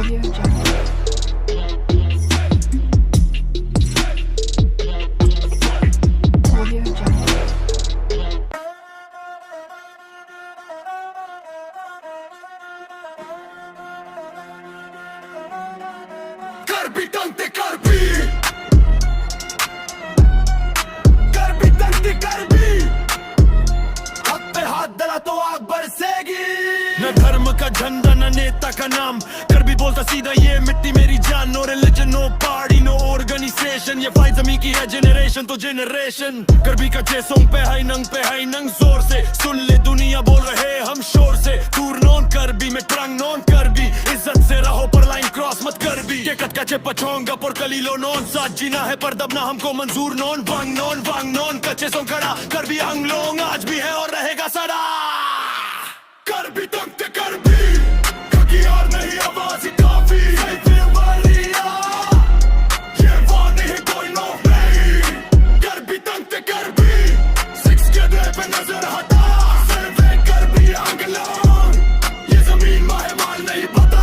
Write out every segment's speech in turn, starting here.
Audio Jungle. Audio Jungle. कर भी तंते कर भी तंते कर भी हाथ पे हाथ डला तो आग बरसेगी। न धर्म का झंडा न नेता का नाम, कर भी बोलता सीधा ये मिट्टी मेरी जान। No religion no party no organisation, ये फाइट जमी की है जनरेशन तो जनरेशन। कर भी का सॉन्ग पे हाई नंग जोर से सुन ले दुनिया बोल रहे हम शोर से। दूर नॉन कर भी मैं ट्रंग नॉन कर भी, इज्जत से रहो पर लाइन क्रॉस मत कर भी। ये कट कचे पछोंगा पर कलीलो नॉन, साथ जीना है पर दबना हमको मंजूर नॉन। वांग नॉन कच्चे सॉन्ग खड़ा कर भी हम लोग आज भी है और रहेगा सदा। कर भी तंग कर भी क्योंकि यार नहीं आवाज ही काफी है फिर वालिया। ये वार नहीं कोई नो नहीं, कर भी तंग कर भी सिक्स के दे पे नजर हटा। सर्वे कर भी आंगलों, ये जमीन माहे माल नहीं पता।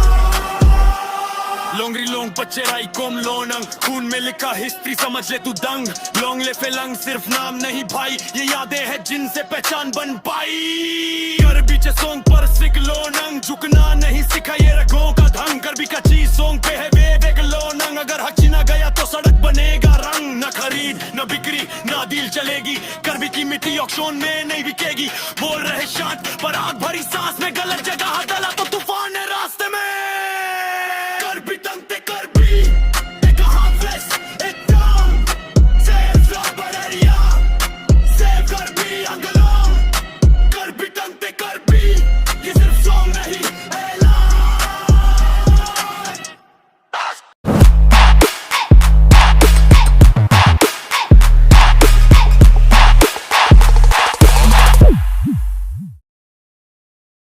लोंगरी लोंग बच्चे राई कोम लोनंग, खून में लिखा हिस्ट्री समझ ले तू दंग। लोंग ले फेलंग सिर्फ नाम नहीं भाई, ये यादें हैं जिनसे पहचान बन पाई। कर बीचे सॉन्ग पर सिक लोनंग, झुकना नहीं सिखा ये रगों का ढंग। कर भी का चीज सॉन्ग पे है वेग लोनंग, अगर हची ना गया तो सड़क बनेगा रंग। न खरीद न बिक्री ना डील चलेगी, कर भी की मिट्टी ऑक्शन में नहीं बिकेगी। बोल रहे शांत पर आग भरी सांस में गलत जगह